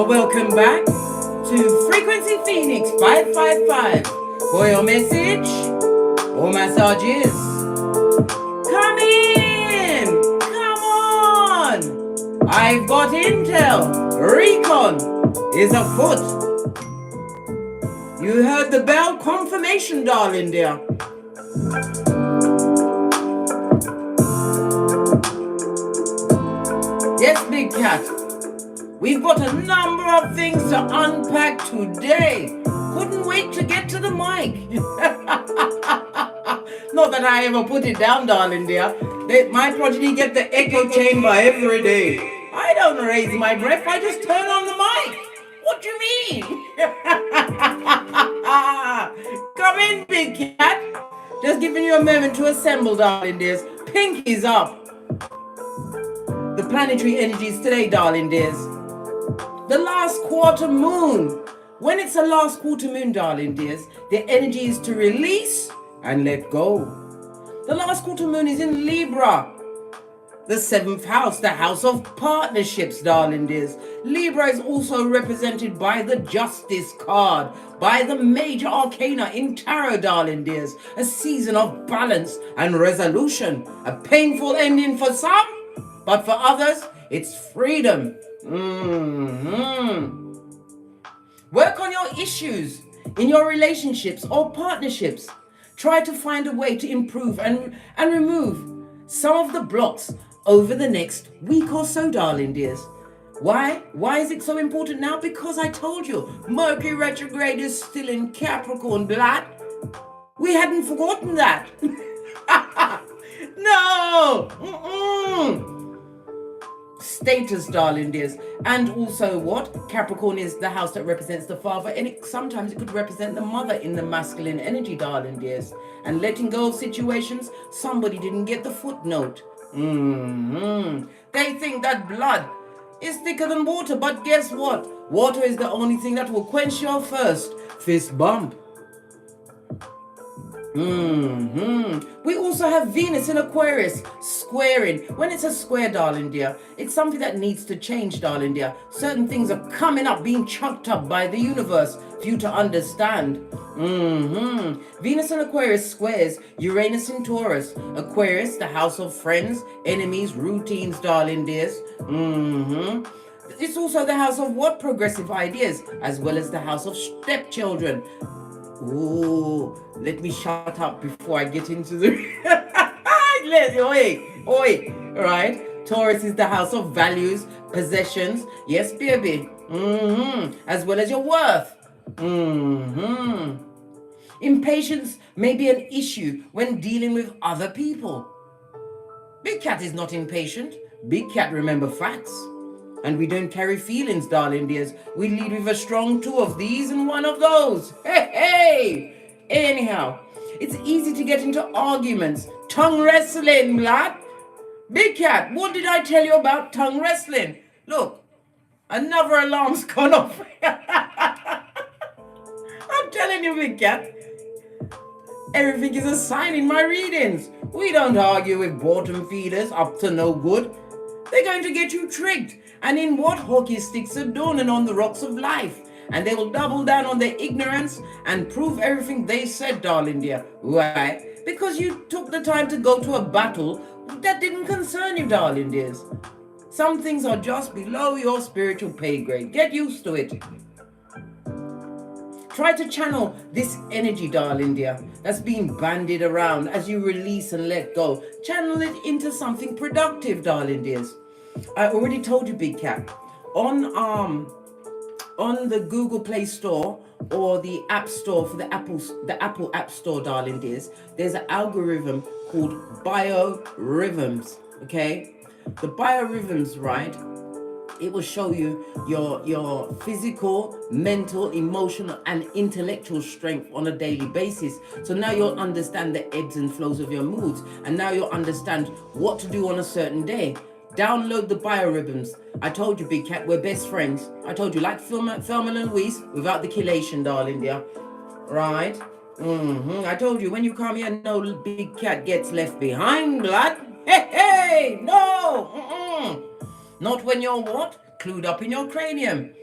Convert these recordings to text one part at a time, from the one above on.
welcome back to Frequency Phoenix 555 for your message or massages. Come in! Come on! I've got intel. Recon is afoot. You heard the bell? Confirmation, darling dear. Yes, Big Cat. We've got a number of things to unpack today. Couldn't wait to get to the mic. Not that I ever put it down, darling dear. My progeny get the echo chamber every day. I don't raise my breath, I just turn on the mic. What do you mean? Come in, Big Cat. Just giving you a moment to assemble, darling dears. Pinkies up. The planetary energies today, darling dears. The last quarter moon. When it's a last quarter moon, darling dears, the energy is to release and let go. The last quarter moon is in Libra, the 7th house, the house of partnerships, darling dears. Libra is also represented by the Justice card, by the major arcana in tarot, darling dears. A season of balance and resolution. A painful ending for some, but for others, it's freedom. Work on your issues in your relationships or partnerships. Try to find a way to improve and remove some of the blocks over the next week or so, darling dears. Why? Why is it so important now? Because I told you, Mercury retrograde is still in Capricorn, blood. We hadn't forgotten that. No! Status, darling dears. And also what? Capricorn is the house that represents the father, and sometimes it could represent the mother in the masculine energy, darling dears. And letting go of situations, somebody didn't get the footnote. They think that blood is thicker than water, but guess what? Water is the only thing that will quench your first fist bump. We also have Venus in Aquarius squaring. When it's a square, darling dear, it's something that needs to change, darling dear. Certain things are coming up, being chucked up by the universe for you to understand. Venus in Aquarius squares Uranus in Taurus. Aquarius, the house of friends, enemies, routines, darling dears. It's also the house of what? Progressive ideas, as well as the house of stepchildren. Ooh, let me shut up before I get into the... Oi, right? Taurus is the house of values, possessions. Yes, baby. As well as your worth. Impatience may be an issue when dealing with other people. Big Cat is not impatient. Big Cat remember facts. And we don't carry feelings, darling dears. We lead with a strong two of these and one of those. Hey! Anyhow, it's easy to get into arguments. Tongue wrestling, blood. Big Cat, what did I tell you about tongue wrestling? Look, another alarm's gone off. I'm telling you, Big Cat. Everything is a sign in my readings. We don't argue with bottom feeders up to no good. They're going to get you tricked. And in what? Hockey sticks are done and on the rocks of life. And they will double down on their ignorance and prove everything they said, darling dear. Why? Because you took the time to go to a battle that didn't concern you, darling dears. Some things are just below your spiritual pay grade. Get used to it. Try to channel this energy, darling dear, that's being bandied around as you release and let go. Channel it into something productive, darling dears. I already told you, Big Cat, on the Google Play Store or the App Store for the Apple App Store, darling dears, there's an algorithm called biorhythms. Okay, the biorhythms, right? It will show you your physical, mental, emotional, and intellectual strength on a daily basis. So now you'll understand the ebbs and flows of your moods, and now you'll understand what to do on a certain day. Download the biorhythms. I told you, Big Cat, we're best friends. I told you, like Thelma and Louise, without the chelation, darling dear. Right? I told you, when you come here, no Big Cat gets left behind, blood. Hey, no. Not when you're what? Clued up in your cranium.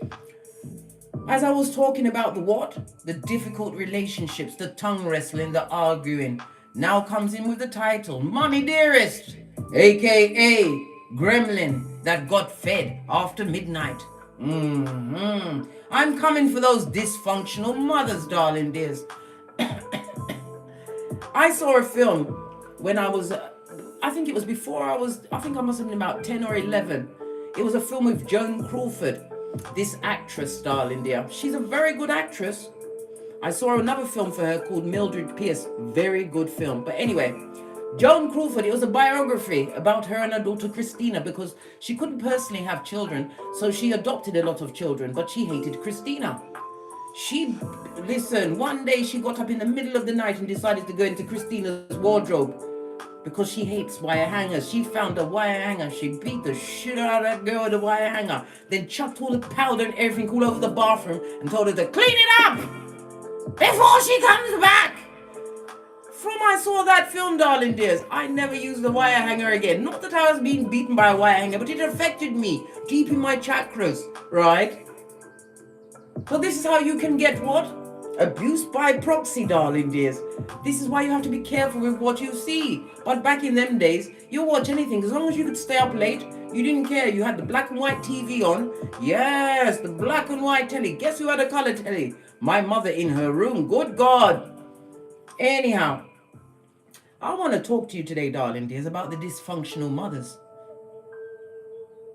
As I was talking about the what? The difficult relationships, the tongue wrestling, the arguing. Now comes in with the title, Mommy Dearest, aka Gremlin that got fed after midnight. I'm coming for those dysfunctional mothers, darling dears. I saw a film when I was, I think it was before I think I must have been about 10 or 11. It was a film with Joan Crawford, this actress, darling dear. She's a very good actress. I saw another film for her called Mildred Pierce. Very good film. But anyway, Joan Crawford, it was a biography about her and her daughter Christina, because she couldn't personally have children, so she adopted a lot of children, but she hated Christina. Listen, one day she got up in the middle of the night and decided to go into Christina's wardrobe because she hates wire hangers. She found a wire hanger. She beat the shit out of that girl with a wire hanger, then chucked all the powder and everything all over the bathroom and told her to clean it up before she comes back. From I saw that film, darling dears, I never used the wire hanger again. Not that I was being beaten by a wire hanger, but it affected me deep in my chakras, right? So this is how you can get what? Abuse by proxy, darling dears. This is why you have to be careful with what you see. But back in them days, you watch anything. As long as you could stay up late, you didn't care. You had the black and white TV on. Yes, the black and white telly. Guess who had a color telly? My mother in her room. Good God. Anyhow, I want to talk to you today, darling dears, about the dysfunctional mothers.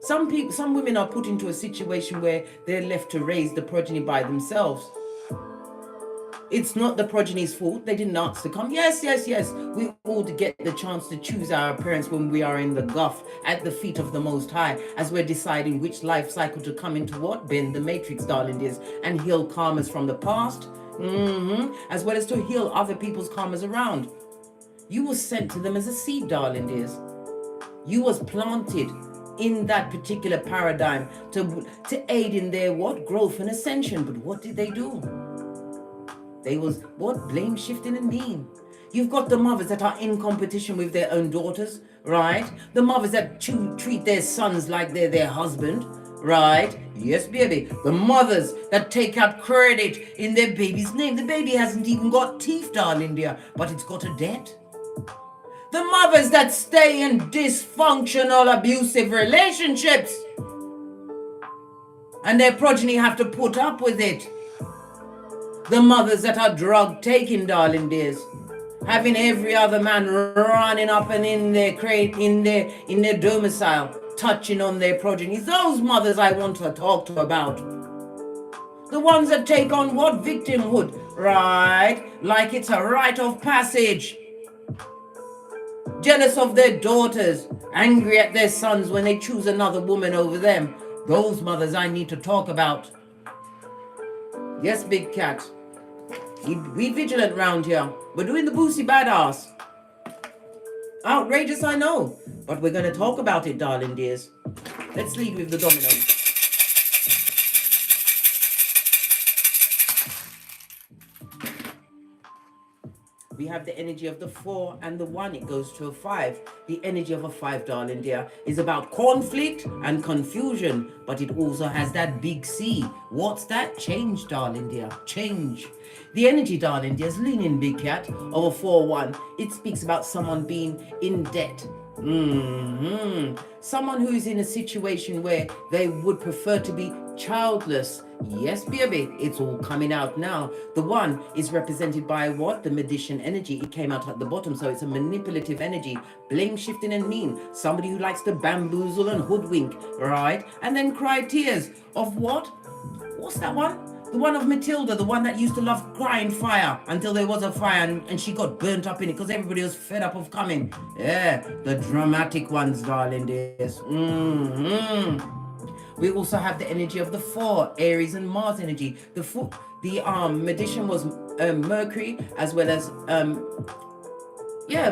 Some women are put into a situation where they're left to raise the progeny by themselves. It's not the progeny's fault. They didn't ask to come. Yes. We all get the chance to choose our parents when we are in the guff at the feet of the Most High, as we're deciding which life cycle to come into what? Bend the matrix, darling dears, and heal karmas from the past, as well as to heal other people's karmas around. You were sent to them as a seed, darling dears. You was planted in that particular paradigm to aid in their what? Growth and ascension. But what did they do? They was what? Blame shifting and mean. You've got the mothers that are in competition with their own daughters, right? The mothers that treat their sons like they're their husband, right? Yes, baby. The mothers that take out credit in their baby's name. The baby hasn't even got teeth, darling dear, but it's got a debt. The mothers that stay in dysfunctional, abusive relationships, and their progeny have to put up with it. The mothers that are drug taking, darling dears, having every other man running up and in their domicile, touching on their progeny. Those mothers I want to talk to about. The ones that take on what? Victimhood, right? Like it's a rite of passage. Jealous of their daughters, angry at their sons when they choose another woman over them. Those mothers I need to talk about. Yes, big cat. We vigilant round here. We're doing the boosie badass. Outrageous, I know. But we're going to talk about it, darling dears. Let's lead with the dominoes. We have the energy of the 4 and the 1. It goes to a 5. The energy of a 5, darling dear, is about conflict and confusion. But it also has that big C. What's that? Change, darling dear. Change. The energy, darling dear, is leaning big cat of a 4-1. It speaks about someone being in debt. Someone who is in a situation where they would prefer to be childless. Yes, baby, it's all coming out now. The 1 is represented by what? The magician energy. It came out at the bottom, so it's a manipulative energy. Blame shifting and mean. Somebody who likes to bamboozle and hoodwink, right? And then cry tears of what? What's that one? The one of Matilda, the one that used to love crying fire until there was a fire and she got burnt up in it because everybody was fed up of coming. Yeah, the dramatic ones, darling dears. We also have the energy of the 4, Aries and Mars energy. The magician was Mercury, as well as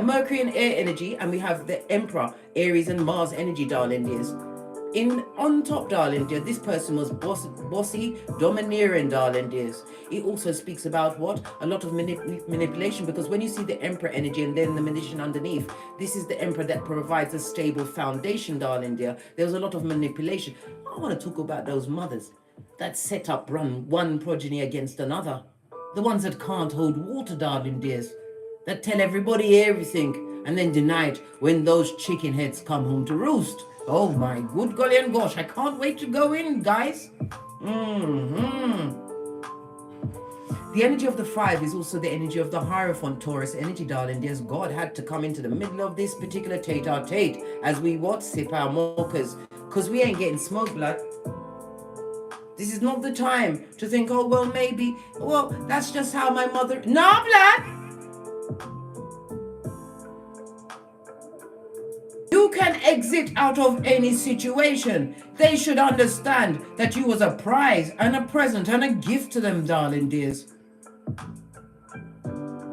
Mercury and air energy, and we have the Emperor, Aries and Mars energy, darling dears. On top, darling dear, this person was bossy, domineering, darling dears. It also speaks about what? A lot of manipulation, because when you see the Emperor energy and then the magician underneath, this is the Emperor that provides a stable foundation, darling dear. There's a lot of manipulation. I want to talk about those mothers that set up run one progeny against another. The ones that can't hold water, darling dears. That tell everybody everything and then deny it when those chicken heads come home to roost. Oh my good golly and gosh, I can't wait to go in, guys. The energy of the 5 is also the energy of the Hierophant Taurus energy, darling dears. God had to come into the middle of this particular tate as we sip our mochas, because we ain't getting smoke, blood. This is not the time to think, oh, well, maybe, well, that's just how my mother... No, blood! You can exit out of any situation. They should understand that you was a prize and a present and a gift to them, darling dears.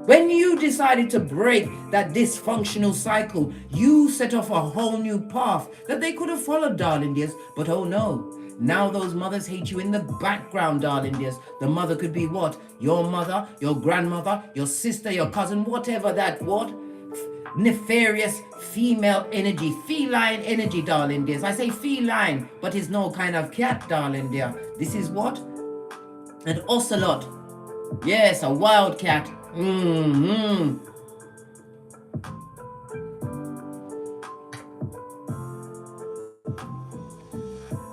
When you decided to break that dysfunctional cycle, you set off a whole new path that they could have followed, darling dears. But oh no, now those mothers hate you in the background, darling dears. The mother could be what? Your mother, your grandmother, your sister, your cousin, whatever that what? Nefarious female energy, feline energy, darling dears. I say feline, but it's no kind of cat, darling dear. This is what? An ocelot. Yes, a wild cat.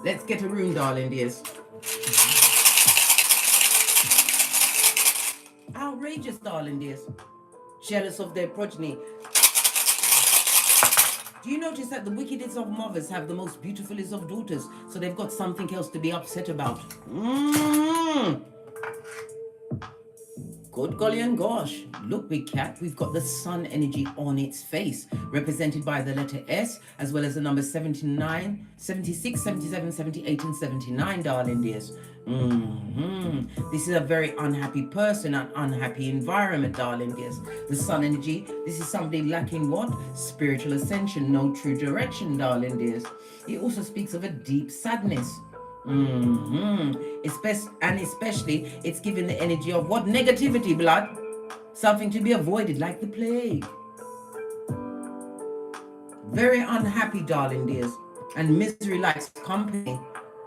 Let's get a room, darling dears. Outrageous, darling dears. Jealous of their progeny. Do you notice that the wickedest of mothers have the most beautifulest of daughters? So they've got something else to be upset about. Good golly and gosh. Look, big cat, we've got the sun energy on its face, represented by the letter S, as well as the number 79, 76, 77, 78, and 79, darling dears. This is a very unhappy person, an unhappy environment, darling dears. The sun energy, this is somebody lacking what? Spiritual ascension, no true direction, darling dears. It also speaks of a deep sadness. Especially it's giving the energy of what? Negativity, blood. Something to be avoided like the plague. Very unhappy, darling dears. And misery likes company.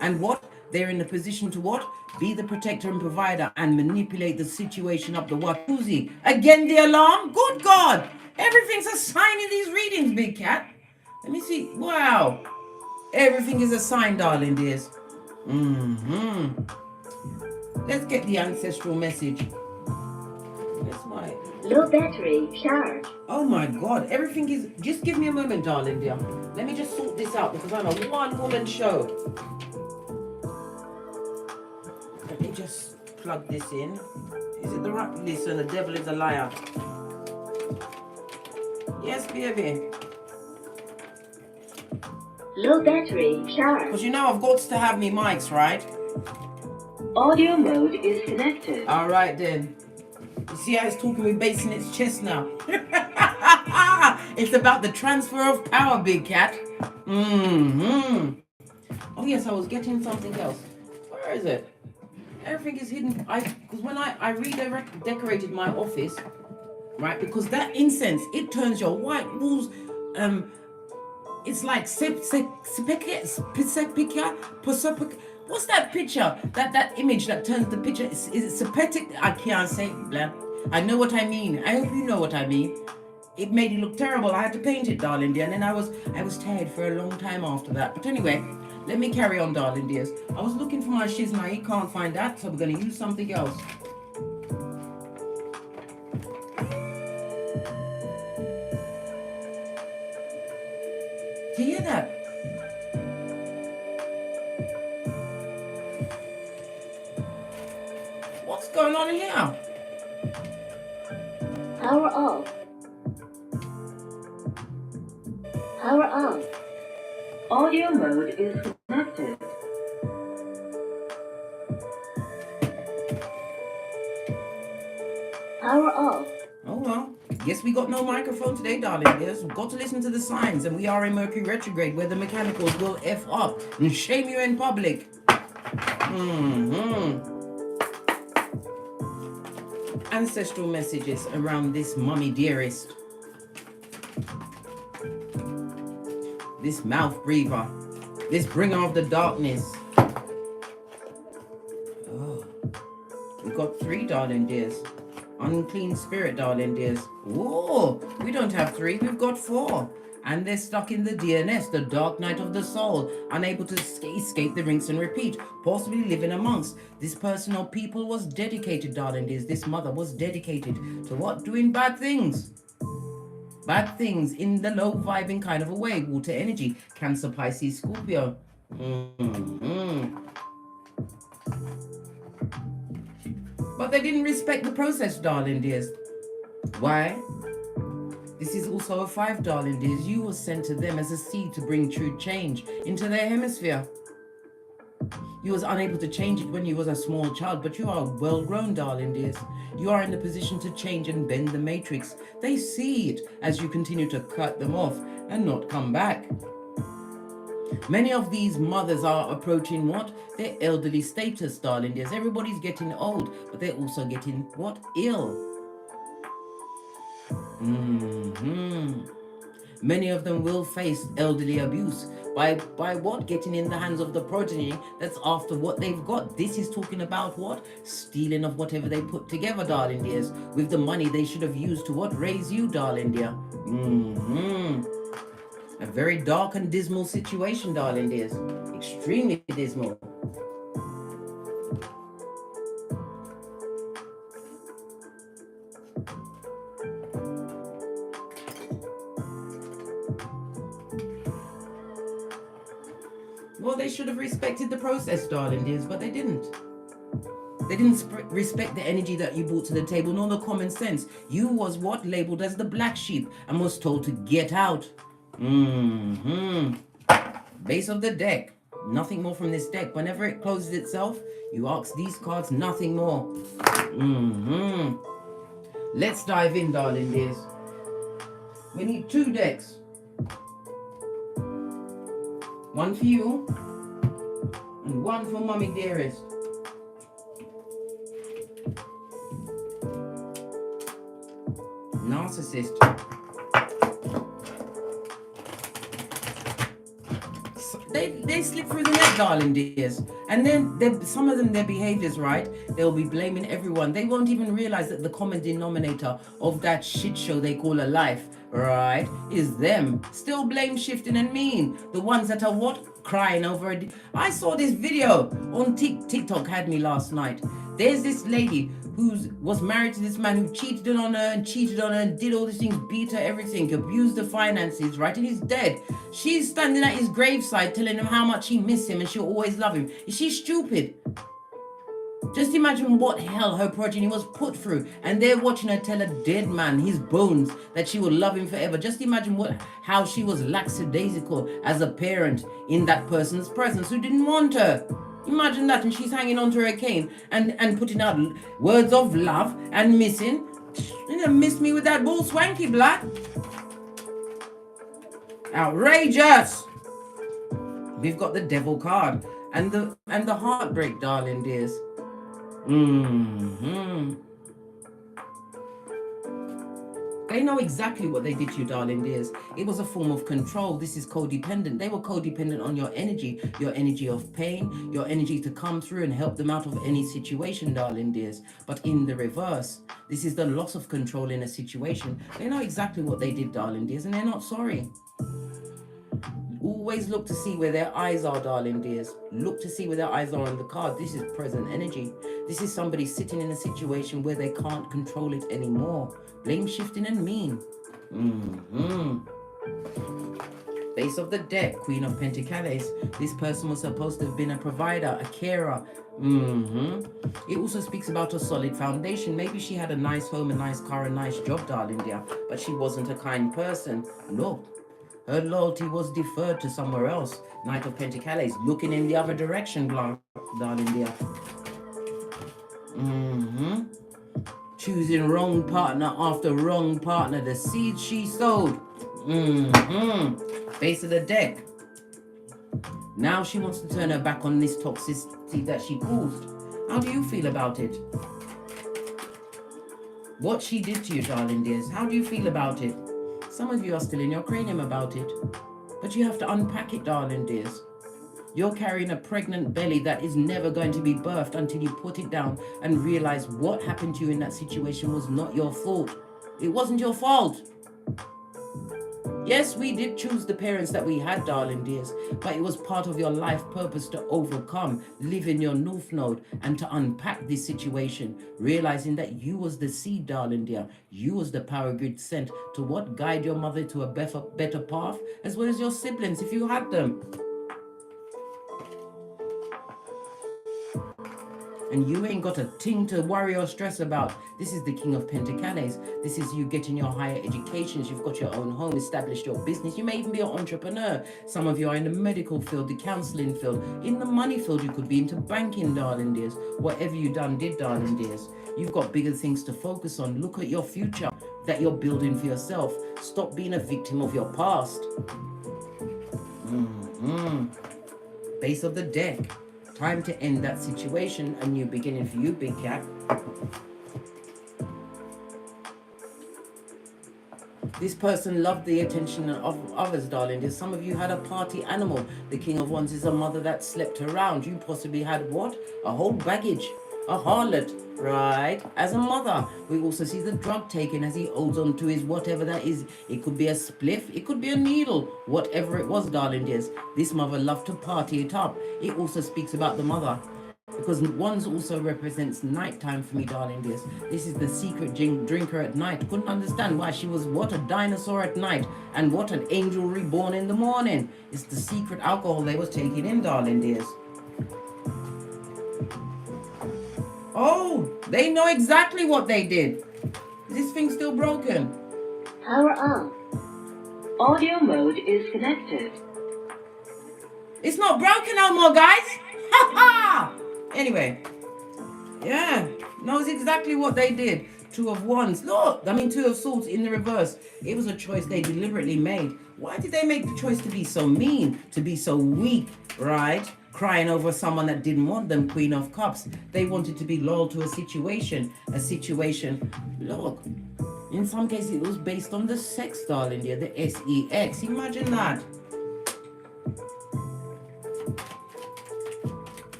And what? They're in a position to what? Be the protector and provider and manipulate the situation up the wazoo. Again, the alarm? Good God! Everything's a sign in these readings, big cat. Let me see. Wow. Everything is a sign, darling dears. Let's get the ancestral message. That's why. Low battery charge. Oh my God, everything is... Just give me a moment, darling dear. Let me just sort this out because I'm a one-woman show. Let me just plug this in. Is it the right? Listen, the devil is a liar. Yes, baby. Low battery charge. Because you know I've got to have me mics, right? Audio mode is connected. All right then. You see how it's talking with bass in its chest now? It's about the transfer of power, big cat. Oh yes, I was getting something else. Where is it? Everything is hidden. Because when I redecorated my office, right? Because that incense, it turns your white walls. It's like what's that picture? That image that turns the picture? Is it sepetic? I can't say blah. I know what I mean. I hope you know what I mean. It made it look terrible. I had to paint it, darling dear, and then I was tired for a long time after that. But anyway, let me carry on, darling dears. I was looking for my shizna. He can't find that, so we're gonna use something else. Do you hear that? What's going on here? Power off. Power on. Audio mode is connected. Power off. Oh well. Guess we got no microphone today, darling dears. We've got to listen to the signs, and we are in Mercury retrograde where the mechanicals will F up and shame you in public. Ancestral messages around this mummy dearest. This mouth breather. This bringer of the darkness. got 3, darling dears. Unclean spirit, darling dears. Whoa, we don't have 3, we've got 4. And they're stuck in the DNS, the dark night of the soul, unable to escape the rinse and repeat, possibly living amongst. This person or people was dedicated, darling dears. This mother was dedicated to what? Doing bad things. Bad things in the low vibing kind of a way. Water energy, Cancer, Pisces, Scorpio. But they didn't respect the process, darling dears. Why? This is also a 5, darling dears. You were sent to them as a seed to bring true change into their hemisphere. You was unable to change it when you was a small child, but you are well grown, darling dears. You are in the position to change and bend the matrix. They see it as you continue to cut them off and not come back. Many of these mothers are approaching what? Their elderly status, darling dears. Everybody's getting old, but they're also getting what? Ill. Many of them will face elderly abuse by what? Getting in the hands of the progeny that's after what they've got. This is talking about what? Stealing of whatever they put together, darling dears, with the money they should have used to what? Raise you, darling dear. A very dark and dismal situation, darling dears. Extremely dismal. Well, they should have respected the process, darling dears, but they didn't. They didn't respect the energy that you brought to the table, nor the common sense. You was what? Labeled as the black sheep and was told to get out. Base of the deck. Nothing more from this deck. Whenever it closes itself, you ask these cards, nothing more. Let's dive in, darling dears. We need 2 decks. One for you and one for Mommy Dearest. Narcissist. They slip through the net, darling dears. And then some of them, their behaviors, right? They'll be blaming everyone. They won't even realize that the common denominator of that shit show they call a life, right, is them. Still blame shifting and mean. The ones that are what? Crying over it. I saw this video on TikTok, had me last night. There's this lady who was married to this man who cheated on her and did all these things, beat her, everything, abused the finances, right? And he's dead. She's standing at his graveside telling him how much she misses him and she'll always love him. Is she stupid? Just imagine what hell her progeny was put through, and they're watching her tell a dead man, his bones, that she will love him forever. Just imagine how she was lackadaisical as a parent in that person's presence who didn't want her. Imagine that, and she's hanging onto her cane and putting out words of love and missing. You know, miss me with that bull swanky blood. Outrageous. We've got the devil card and the heartbreak, darling dears. They know exactly what they did to you, darling dears. It was a form of control. This is codependent. They were codependent on your energy of pain, your energy to come through and help them out of any situation, darling dears. But in the reverse, this is the loss of control in a situation. They know exactly what they did, darling dears, and they're not sorry. Always look to see where their eyes are, darling dears. Look to see where their eyes are on the card. This is present energy. This is somebody sitting in a situation where they can't control it anymore. Blame shifting and mean. Base of the deck, Queen of Pentacles. This person was supposed to have been a provider, a carer. It also speaks about a solid foundation. Maybe she had a nice home, a nice car, a nice job, darling dear, but she wasn't a kind person. Look, her loyalty was deferred to somewhere else. Knight of Pentacles, looking in the other direction, darling dear. Choosing wrong partner after wrong partner. The seed she sowed. Base of the deck. Now she wants to turn her back on this toxicity that she caused. How do you feel about it? What she did to you, darling dears. How do you feel about it? Some of you are still in your cranium about it. But you have to unpack it, darling dears. You're carrying a pregnant belly that is never going to be birthed until you put it down and realize what happened to you in that situation was not your fault. It wasn't your fault. Yes, we did choose the parents that we had, darling dears, but it was part of your life purpose to overcome, live in your North Node, and to unpack this situation, realizing that you was the seed, darling dear. You was the power grid sent to what guide your mother to a better path, as well as your siblings, if you had them. And you ain't got a thing to worry or stress about. This is the King of Pentacles. This is you getting your higher educations. You've got your own home, established your business. You may even be an entrepreneur. Some of you are in the medical field, the counseling field. In the money field, you could be into banking, darling dears. Whatever you done, darling dears. You've got bigger things to focus on. Look at your future that you're building for yourself. Stop being a victim of your past. Base of the deck. Time to end that situation. A new beginning for you, big cat. This person loved the attention of others, darling. Some of you had a party animal. The King of Wands is a mother that slept around. You possibly had what? A whole baggage. A harlot, right? As a mother. We also see the drug taking as he holds on to his whatever that is. It could be a spliff. It could be a needle. Whatever it was, darling dears. This mother loved to party it up. It also speaks about the mother. Because Wands also represents nighttime for me, darling dears. This is the secret drinker at night. Couldn't understand why she was what a dinosaur at night and what an angel reborn in the morning. It's the secret alcohol they was taking in, darling dears. Oh, they know exactly what they did. Is this thing still broken? Power on. Audio mode is connected. It's not broken no more, guys. Ha ha! Anyway, yeah, knows exactly what they did. Two of Wands. Look, Two of Swords in the reverse. It was a choice they deliberately made. Why did they make the choice to be so mean, to be so weak, right? Crying over someone that didn't want them, Queen of Cups. They wanted to be loyal to a situation. Look, in some cases it was based on the sex, darling dear, the sex. Imagine that.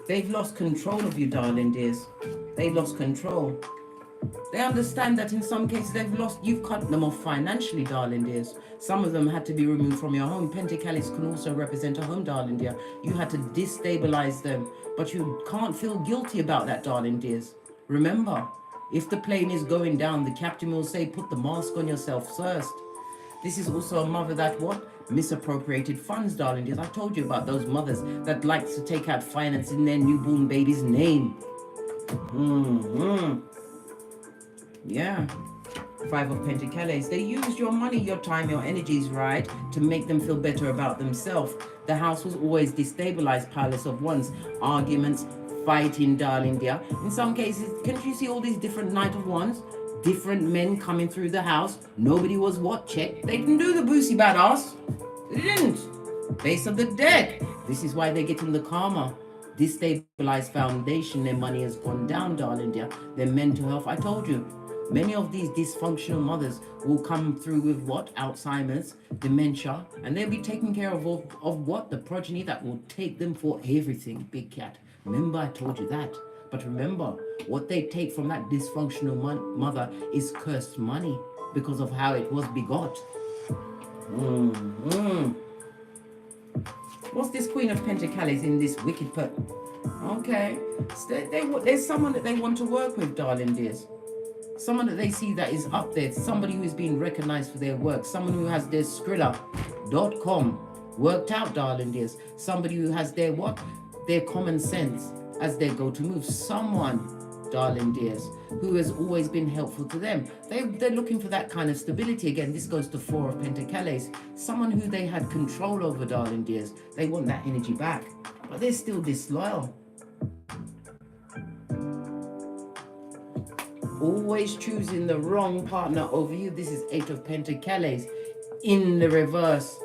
They've lost control of you, darling dears. They've lost control. They understand that in some cases you've cut them off financially, darling dears. Some of them had to be removed from your home. Pentacles can also represent a home, darling dear. You had to destabilize them, but you can't feel guilty about that, darling dears. Remember, if the plane is going down, the captain will say, put the mask on yourself first. This is also a mother that misappropriated funds, darling dears. I told you about those mothers that likes to take out finance in their newborn baby's name. Yeah. Five of Pentacles. They used your money, your time, your energies, right, to make them feel better about themselves. The house was always destabilized. Palace of Wands. Arguments, fighting, darling dear. In some cases, can't you see all these different Knight of Wands? Different men coming through the house. Nobody was checked. They didn't do the boosie badass. They didn't. Base of the deck. This is why they're getting the karma. Destabilized foundation. Their money has gone down, darling dear. Their mental health. I told you. Many of these dysfunctional mothers will come through with Alzheimer's, dementia, and they'll be taken care of the progeny that will take them for everything, big cat. Remember, I told you that. But remember, what they take from that dysfunctional mother is cursed money because of how it was begot. What's this Queen of Pentacles in this wicked Okay, there's someone that they want to work with, darling dears. Someone that they see that is up there. Somebody who is being recognized for their work. Someone who has their Skrilla.com worked out, darling dears. Somebody who has their common sense as their go-to move. Someone, darling dears, who has always been helpful to them. They're looking for that kind of stability. Again, this goes to Four of Pentacles. Someone who they had control over, darling dears. They want that energy back. But they're still disloyal. Always choosing the wrong partner over you. This is Eight of Pentacles in the reverse.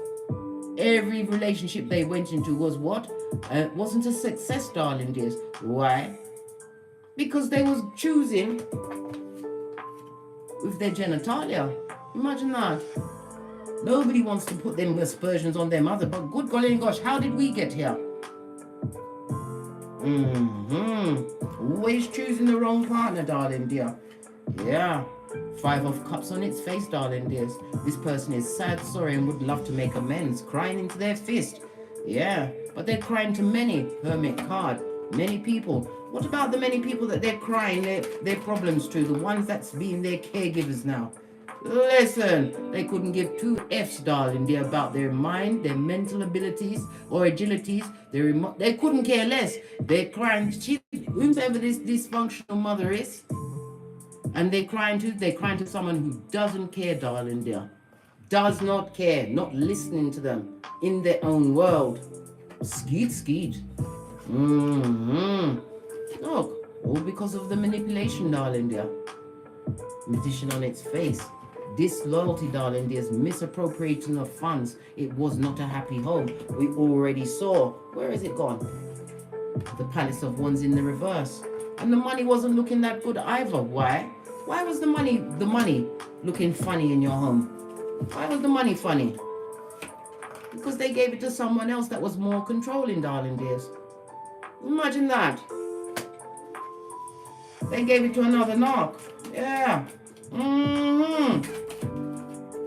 Every relationship they went into was wasn't a success, darling dears. Why? Because they was choosing with their genitalia. Imagine that. Nobody wants to put them aspersions on their mother, but good golly gosh, how did we get here? Always choosing the wrong partner, darling dear. Yeah. 5 of Cups on its face, darling dears. This person is sad, sorry, and would love to make amends, crying into their fist. Yeah, but they're crying to many. Hermit card. Many people. What about the many people that they're crying their problems to? The ones that's being their caregivers now. Listen, they couldn't give 2 F's, darling dear, about their mind, their mental abilities or agilities. They couldn't care less. They're crying. Whoever this dysfunctional mother is, and they're crying to someone who doesn't care, darling dear. Does not care, not listening to them in their own world. Skeet. Look, all because of the manipulation, darling dear. Magician on its face. Disloyalty, darling dears, misappropriating of funds. It was not a happy home. We already saw. Where is it gone? The Palace of Wands in the reverse. And the money wasn't looking that good either. Why? Why was the money looking funny in your home? Why was the money funny? Because they gave it to someone else that was more controlling, darling dears. Imagine that. They gave it to another narc. Yeah.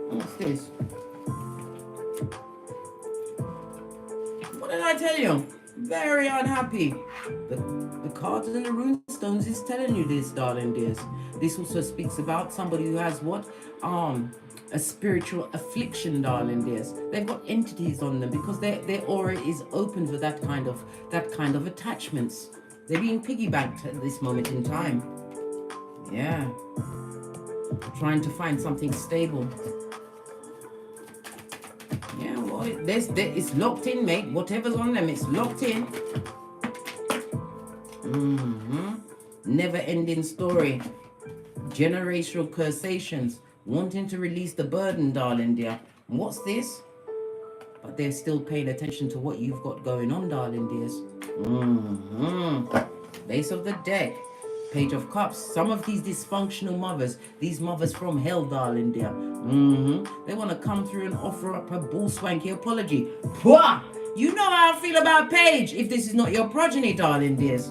What's this? What did I tell you? Very unhappy. The cards and the runestones is telling you this, darling dears. This also speaks about somebody who has what? A spiritual affliction, darling dears. They've got entities on them because their aura is open for that kind of attachments. They're being piggybacked at this moment in time. Yeah. Trying to find something stable. Yeah, well, it's locked in, mate. Whatever's on them, it's locked in. Never-ending story. Generational cursations. Wanting to release the burden, darling dear. What's this? But they're still paying attention to what you've got going on, darling dears. Base of the deck. Page of Cups. Some of these dysfunctional mothers, these mothers from hell, darling dear. They want to come through and offer up a bull swanky apology. Pwah! You know how I feel about Paige if this is not your progeny, darling dears.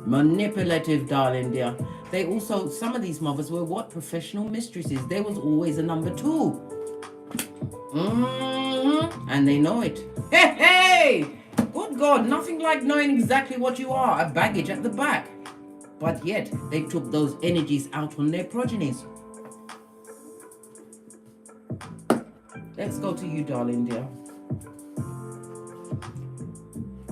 Manipulative, darling dear. They also, some of these mothers were what? Professional mistresses. There was always a number 2. And they know it. Hey! Good God, nothing like knowing exactly what you are, a baggage at the back. But yet, they took those energies out on their progenies. Let's go to you, darling dear.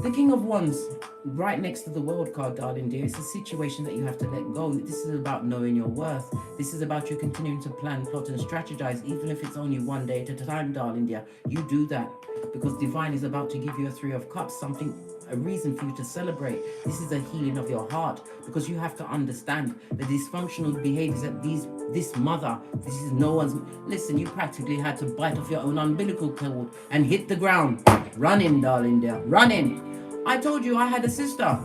The King of Wands, right next to the World card, darling dear. It's a situation that you have to let go. This is about knowing your worth. This is about you continuing to plan, plot, and strategize, even if it's only one day at a time, darling dear. You do that. Because Divine is about to give you a 3 of Cups, a reason for you to celebrate. This is a healing of your heart, because you have to understand the dysfunctional behaviors that this mother, this is no one's. Listen, you practically had to bite off your own umbilical cord and hit the ground. Running, darling dear, running. I told you I had a sister.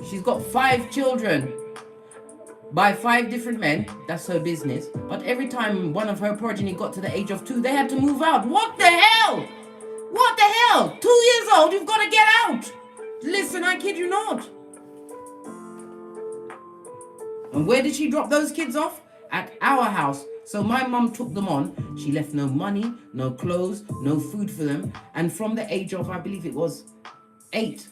She's got 5 children by 5 different men. That's her business. But every time one of her progeny got to the age of 2, they had to move out. What the hell? What the hell? 2 years old, you've got to get out. Listen, I kid you not. And where did she drop those kids off? At our house. So my mum took them on. She left no money, no clothes, no food for them. And from the age of, I believe it was 8,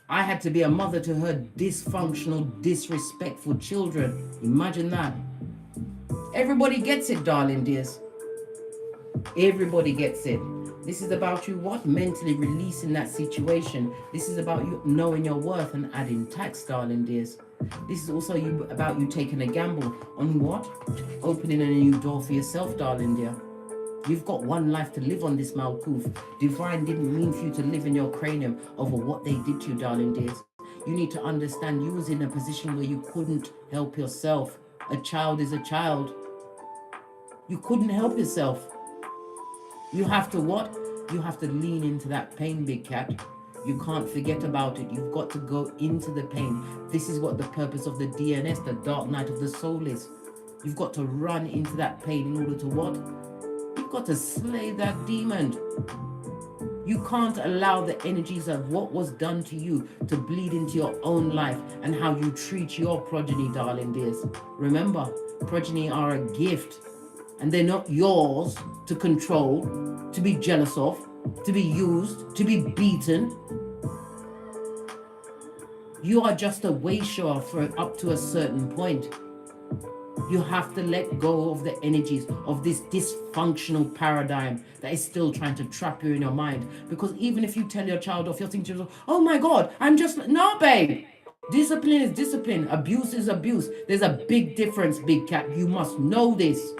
I had to be a mother to her dysfunctional, disrespectful children. Imagine that. Everybody gets it, darling dears. Everybody gets it. This is about you what? Mentally releasing that situation. This is about you knowing your worth and adding tax, darling dears. This is also about you taking a gamble on what? Opening a new door for yourself, darling dear. You've got one life to live on this Malkuth. Divine didn't mean for you to live in your cranium over what they did to you, darling dears. You need to understand you was in a position where you couldn't help yourself. A child is a child. You couldn't help yourself. You have to what? You have to lean into that pain, big cat. You can't forget about it. You've got to go into the pain. This is what the purpose of the DNS, the Dark Night of the Soul, is. You've got to run into that pain in order to what? You've got to slay that demon. You can't allow the energies of what was done to you to bleed into your own life and how you treat your progeny, darling dears. Remember, progeny are a gift and they're not yours to control, to be jealous of, to be used, to be beaten. You are just a way shower for up to a certain point. You have to let go of the energies of this dysfunctional paradigm that is still trying to trap you in your mind. Because even if you tell your child off, you're thinking to yourself, oh my God, I'm just, no, babe. Discipline is discipline. Abuse is abuse. There's a big difference, big cat. You must know this.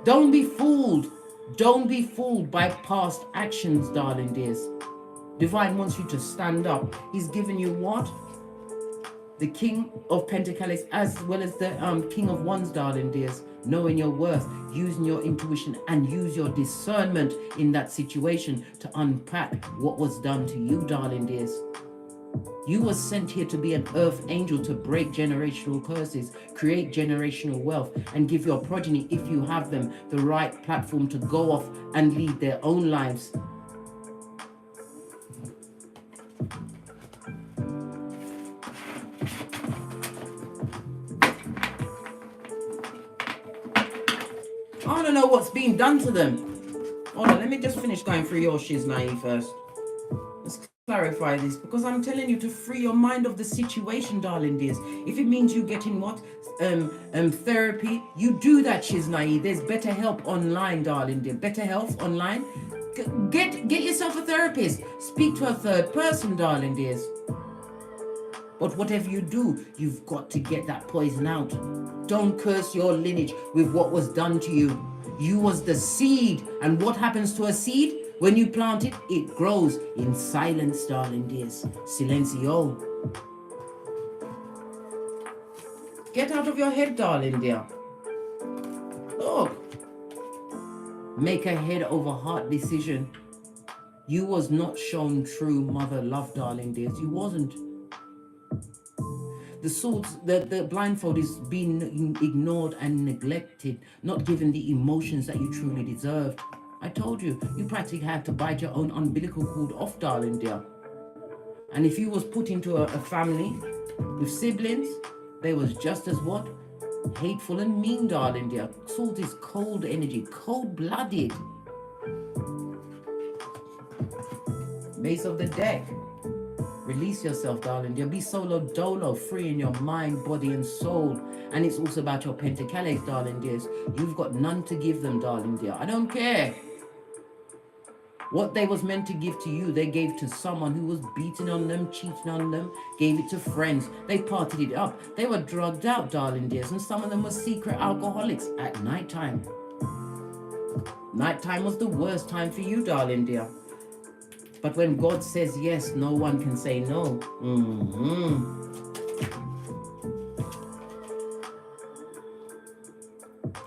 Don't be fooled. Don't be fooled by past actions, darling dears. Divine wants you to stand up. He's given you what? The King of Pentacles as well as the King of Wands, darling dears. Knowing your worth, using your intuition and use your discernment in that situation to unpack what was done to you, darling dears. You were sent here to be an earth angel to break generational curses, create generational wealth, and give your progeny, if you have them, the right platform to go off and lead their own lives. I want to know what's being done to them. Hold on, let me just finish going through your shiznai first. Let's clarify this, because I'm telling you to free your mind of the situation, darling dears. If it means you getting what? Therapy, you do that, shiznai. There's better help online, darling dear. Better health online. Get yourself a therapist. Speak to a third person, darling dears. But whatever you do, you've got to get that poison out. Don't curse your lineage with what was done to you. You was the seed. And what happens to a seed? When you plant it, it grows in silence, darling dears. Silencio. Get out of your head, darling dear. Look. Make a head over heart decision. You was not shown true mother love, darling dears. You wasn't. The swords, the blindfold is being ignored and neglected, not given the emotions that you truly deserved. I told you, you practically had to bite your own umbilical cord off, darling dear. And if you was put into a family with siblings, they was just as what? Hateful and mean, darling dear. Swords is cold energy, cold-blooded. Base of the deck. Release yourself, darling dear. Be solo dolo, free in your mind, body, and soul. And it's also about your pentacles, darling dears. You've got none to give them, darling dear. I don't care. What they was meant to give to you, they gave to someone who was beating on them, cheating on them, gave it to friends. They partied it up. They were drugged out, darling dears. And some of them were secret alcoholics at nighttime. Nighttime was the worst time for you, darling dear. But when God says yes, no one can say no.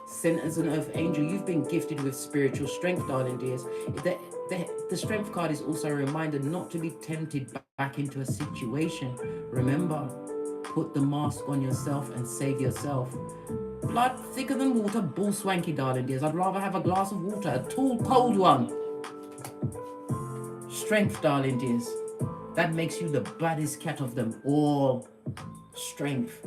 Sent as an earth angel, you've been gifted with spiritual strength, darling dears. The strength card is also a reminder not to be tempted back into a situation. Remember, put the mask on yourself and save yourself. Blood thicker than water, bull swanky, darling dears. I'd rather have a glass of water, a tall, cold one. Strength, darling dears. That makes you the baddest cat of them all. Strength.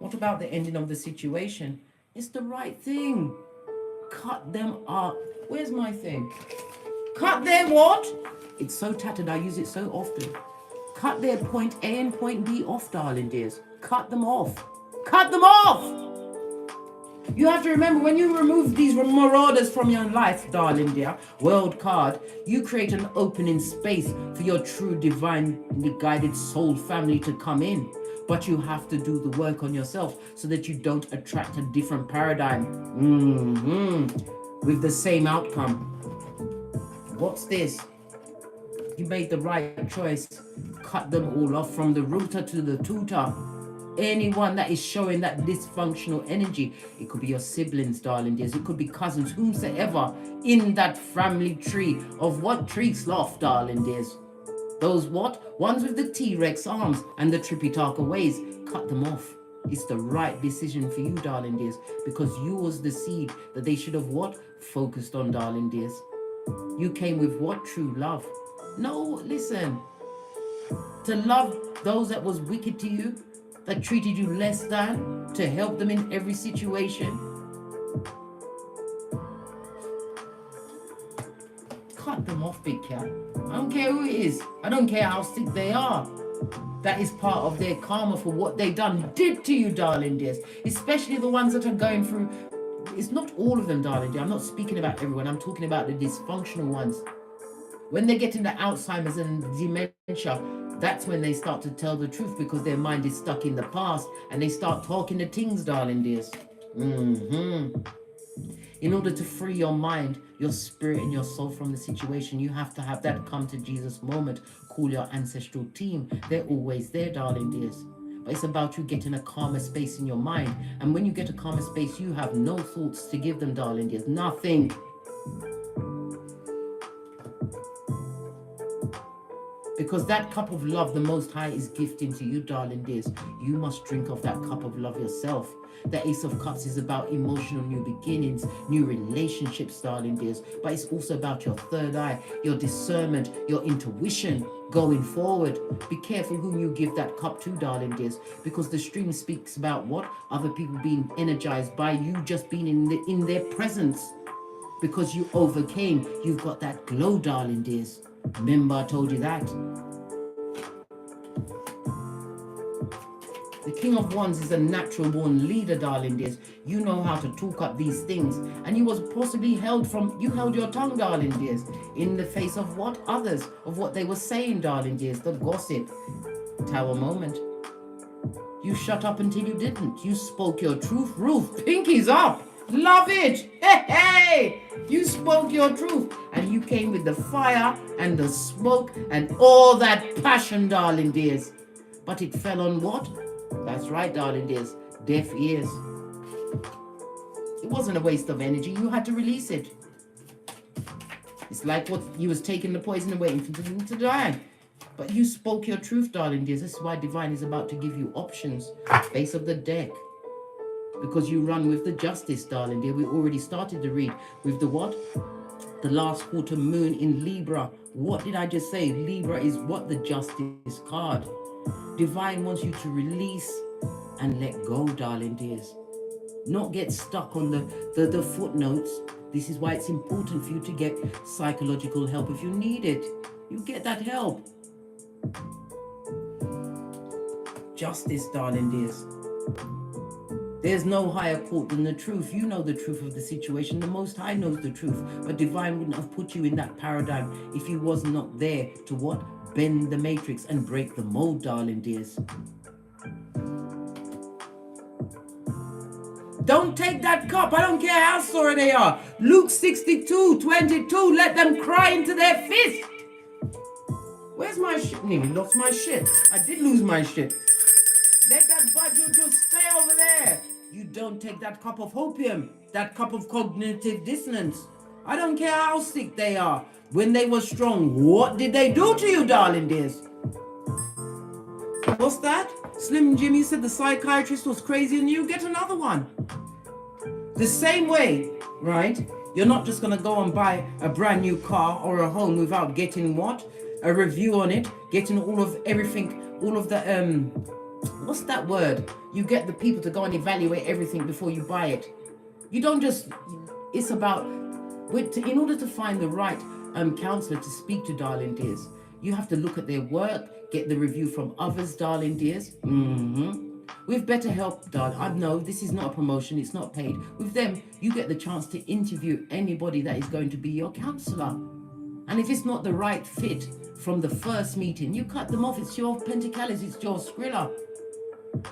What about the ending of the situation? It's the right thing. Cut them up. Where's my thing? Cut their what? It's so tattered, I use it so often. Cut their point A and point B off, darling dears. Cut them off. Cut them off! You have to remember, when you remove these marauders from your life, darling dear, world card, you create an opening space for your true divinely guided soul family to come in. But you have to do the work on yourself so that you don't attract a different paradigm. With the same outcome. What's this? You made the right choice. Cut them all off from the rooter to the tutor. Anyone that is showing that dysfunctional energy, it could be your siblings, darling dears, it could be cousins, whomsoever in that family tree of what tree? Sloth, darling dears. Those what? Ones with the T-Rex arms and the trippy-talker ways. Cut them off. It's the right decision for you, darling dears, because you was the seed that they should have what? Focused on, darling dears. You came with what? True love. No, listen. To love those that was wicked to you, that treated you less than, to help them in every situation. Cut them off, big cat. I don't care who it is. I don't care how sick they are. That is part of their karma for what they did to you, darling dears. Especially the ones that are going through. It's not all of them, darling dear. I'm not speaking about everyone. I'm talking about the dysfunctional ones. When they get into Alzheimer's and dementia, that's when they start to tell the truth, because their mind is stuck in the past and they start talking to things, darling dears. In order to free your mind, your spirit and your soul from the situation, you have to have that come to Jesus moment. Call your ancestral team. They're always there, darling dears. But it's about you getting a calmer space in your mind. And when you get a calmer space, you have no thoughts to give them, darling dears. Nothing. Because that cup of love the Most High is gifting to you, darling dears. You must drink of that cup of love yourself. The Ace of Cups is about emotional new beginnings, new relationships, darling dears. But it's also about your third eye, your discernment, your intuition going forward. Be careful whom you give that cup to, darling dears, because the stream speaks about what? Other people being energized by you just being in their presence. Because you overcame, you've got that glow, darling dears. Remember I told you that. The King of Wands is a natural born leader, darling dears. You know how to talk up these things. And you was possibly you held your tongue, darling dears, in the face of what? Others, of what they were saying, darling dears, the gossip. Tower moment. You shut up until you didn't. You spoke your truth. Ruth, pinkies up. Love it. Hey, hey. You spoke your truth. And you came with the fire and the smoke and all that passion, darling dears. But it fell on what? That's right, darling dears. Deaf ears. It wasn't a waste of energy. You had to release it. It's like what you was taking the poison and waiting for them to die. But you spoke your truth, darling dears. This is why Divine is about to give you options. Face of the deck. Because you run with the Justice, darling dear. We already started to read with the what? The last quarter moon in Libra. What did I just say? Libra is what? The Justice card. Divine wants you to release and let go, darling dears. Not get stuck on the footnotes. This is why it's important for you to get psychological help if you need it. You get that help. Justice, darling dears. There's no higher court than the truth. You know the truth of the situation. The Most High knows the truth. But Divine wouldn't have put you in that paradigm if he was not there to what? Bend the matrix and break the mold, darling dears. Don't take that cup. I don't care how sorry they are. Luke 62:22. Let them cry into their fist. Where's my shit? Nearly lost my shit. I did lose my shit. Let that budget just stay over there. You don't take that cup of opium, that cup of cognitive dissonance. I don't care how sick they are. When they were strong, what did they do to you, darling dears? What's that? Slim Jimmy said the psychiatrist was crazy and you get another one. The same way, right? You're not just going to go and buy a brand new car or a home without getting what? A review on it, getting all of everything, all of the, what's that word? You get the people to go and evaluate everything before you buy it. You don't just, it's about, in order to find the right counselor to speak to, darling dears, you have to look at their work, get the review from others, darling dears. With BetterHelp, darling, I know this is not a promotion, it's not paid. With them, you get the chance to interview anybody that is going to be your counselor. And if it's not the right fit from the first meeting, you cut them off. It's your Pentacalis, it's your Skrilla.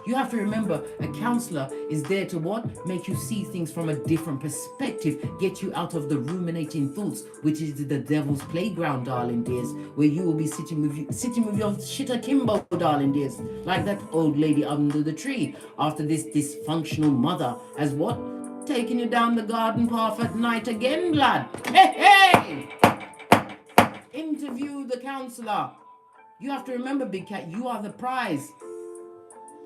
You have to remember, a counselor is there to what? Make you see things from a different perspective, get you out of the ruminating thoughts, which is the devil's playground, darling dears, where you will be sitting with your shit akimbo, darling dears, like that old lady under the tree, after this dysfunctional mother has what? Taken you down the garden path at night again, lad. Hey, hey! Interview the counselor. You have to remember, Big Cat, you are the prize.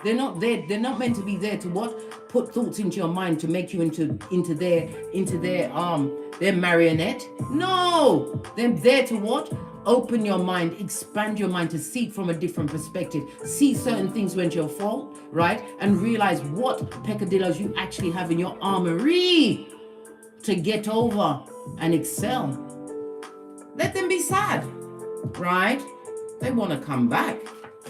They're not there. They're not meant to be there to what? Put thoughts into your mind to make you into their marionette. No, they're there to what? Open your mind, expand your mind to see it from a different perspective. See certain things when your fault, right? And realize what peccadillos you actually have in your armory to get over and excel. Let them be sad, right? They want to come back.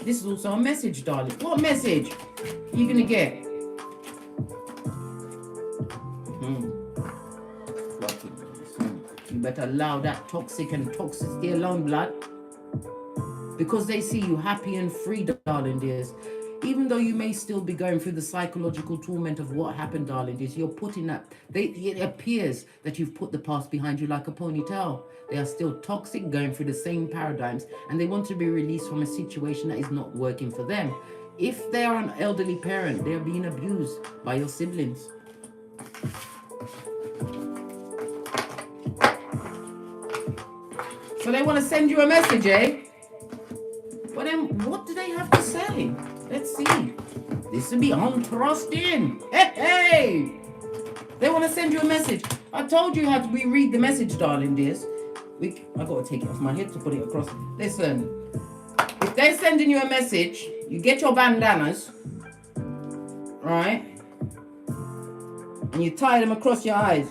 This is also a message, darling. What message are you going to get? You better allow that toxic and toxicity alone, blood. Because they see you happy and free, darling dears. Even though you may still be going through the psychological torment of what happened, darling dears, you're putting that, it appears that you've put the past behind you like a ponytail. They are still toxic, going through the same paradigms, and they want to be released from a situation that is not working for them. If they are an elderly parent, they are being abused by your siblings. So they want to send you a message, eh? But then what do they have to say? Let's see. This will be interesting. Hey! They want to send you a message. I told you how to read the message, darling dears. I got to take it off my head to put it across. Listen, if they're sending you a message, you get your bandanas, right? And you tie them across your eyes.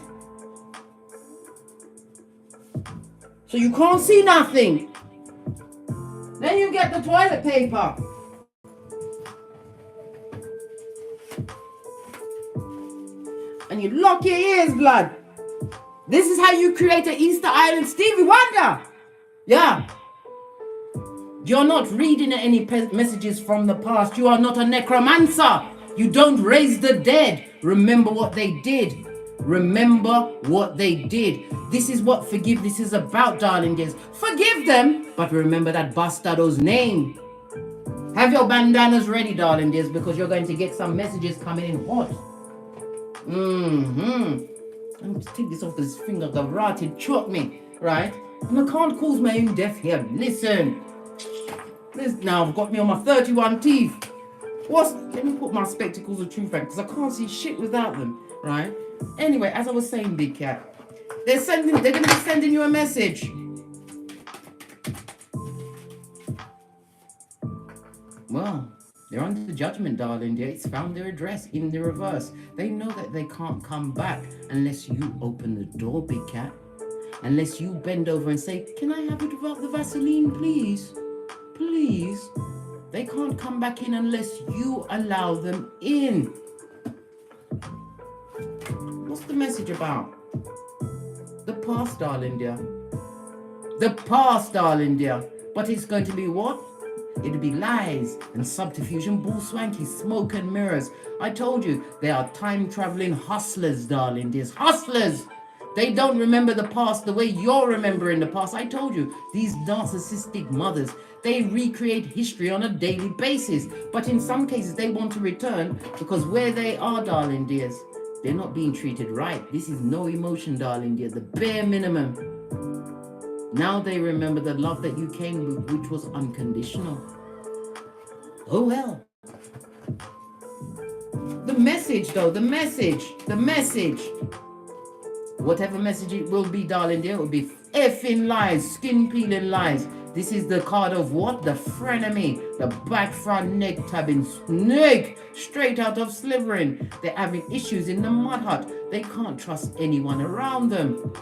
So you can't see nothing. Then you get the toilet paper. And you lock your ears, blood. This is how you create an Easter Island Stevie Wonder. Yeah. You're not reading any messages from the past. You are not a necromancer. You don't raise the dead. Remember what they did. Remember what they did. This is what forgiveness is about, darling dears. Forgive them, but remember that bastardo's name. Have your bandanas ready, darling dears, because you're going to get some messages coming in hot. I'm going to take this off this finger, the rotted choke me, right? And I can't cause my own death here. Listen. Now I've got me on my 31 teeth. Let me put my spectacles of truth back, because I can't see shit without them, right? Anyway, as I was saying, Big Cat, they're going to be sending you a message. Well, they're under judgment, darling dear. It's found their address in the reverse. They know that they can't come back unless you open the door, Big Cat. Unless you bend over and say, can I have it without the Vaseline, please? Please. They can't come back in unless you allow them in. What's the message about? The past, darling dear. The past, darling dear. But it's going to be what? It'll be lies and subterfuge and bull swanky, smoke and mirrors. I told you, they are time-traveling hustlers, darling dears. Hustlers! They don't remember the past the way you're remembering the past. I told you, these narcissistic mothers, they recreate history on a daily basis. But in some cases, they want to return because where they are, darling dears, they're not being treated right. This is no emotion, darling dear, the bare minimum. Now they remember the love that you came with, which was unconditional. Oh well. The message though, the message. Whatever message it will be, darling dear, it will be effing lies, skin peeling lies. This is the card of what? The frenemy, the back front neck tabbing snake, straight out of Slytherin. They're having issues in the mud hut. They can't trust anyone around them.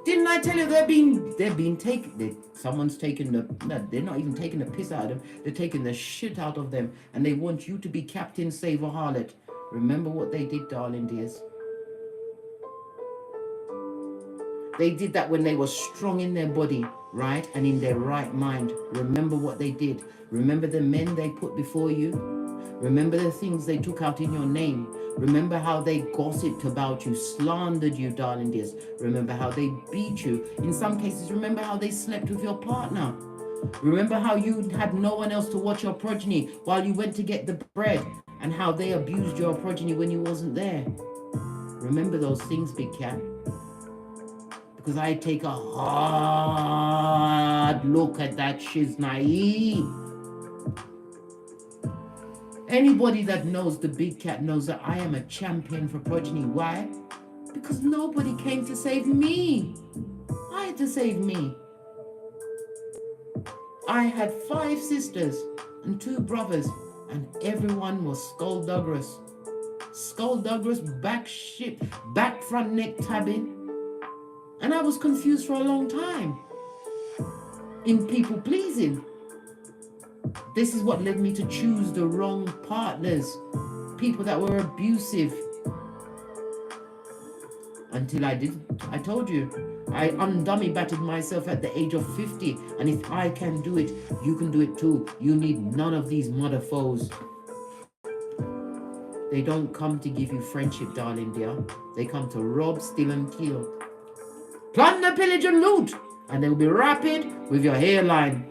Didn't I tell you they're being taken? Someone's taking they're not even taking the piss out of them. They're taking the shit out of them, and they want you to be Captain Save a Harlot. Remember what they did, darling dears. They did that when they were strong in their body, right? And in their right mind. Remember what they did. Remember the men they put before you. Remember the things they took out in your name. Remember how they gossiped about you, slandered you, darling dears. Remember how they beat you. In some cases, remember how they slept with your partner. Remember how you had no one else to watch your progeny while you went to get the bread, and how they abused your progeny when you wasn't there. Remember those things, Big Cat. because I take a hard look at that shiznai. Anybody that knows the big cat knows that I am a champion for progeny. Why? Because nobody came to save me. I had to save me. I had 5 sisters and 2 brothers, and everyone was skullduggerous. Skullduggerous, back front neck tabbing. And I was confused for a long time in people pleasing. This is what led me to choose the wrong partners, people that were abusive. Until I told you, I undummy battered myself at the age of 50. And if I can do it, you can do it too. You need none of these mother foes. They don't come to give you friendship, darling dear. They come to rob, steal and kill. Plunder, pillage and loot. And they'll be rapid with your hairline.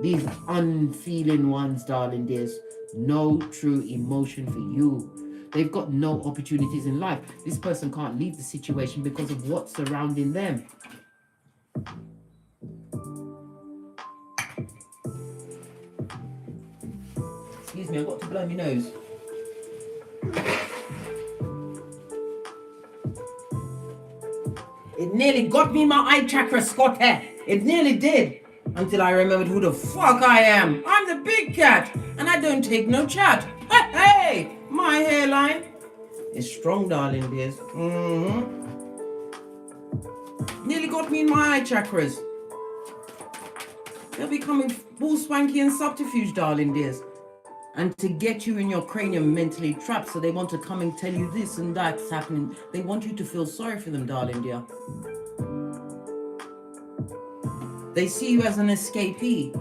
These unfeeling ones, darling dears. No true emotion for you. They've got no opportunities in life. This person can't leave the situation because of what's surrounding them. Excuse me, I've got to blow my nose. It nearly got me my eye chakra, Scotty. It nearly did. Until I remembered who the fuck I am. I'm the big cat. And I don't take no chat. Hey, my hairline is strong, darling dears. Nearly got me in my eye chakras. They'll be coming full swanky and subterfuge, darling dears. And to get you in your cranium mentally trapped, so they want to come and tell you this and that's happening. They want you to feel sorry for them, darling dear. They see you as an escapee.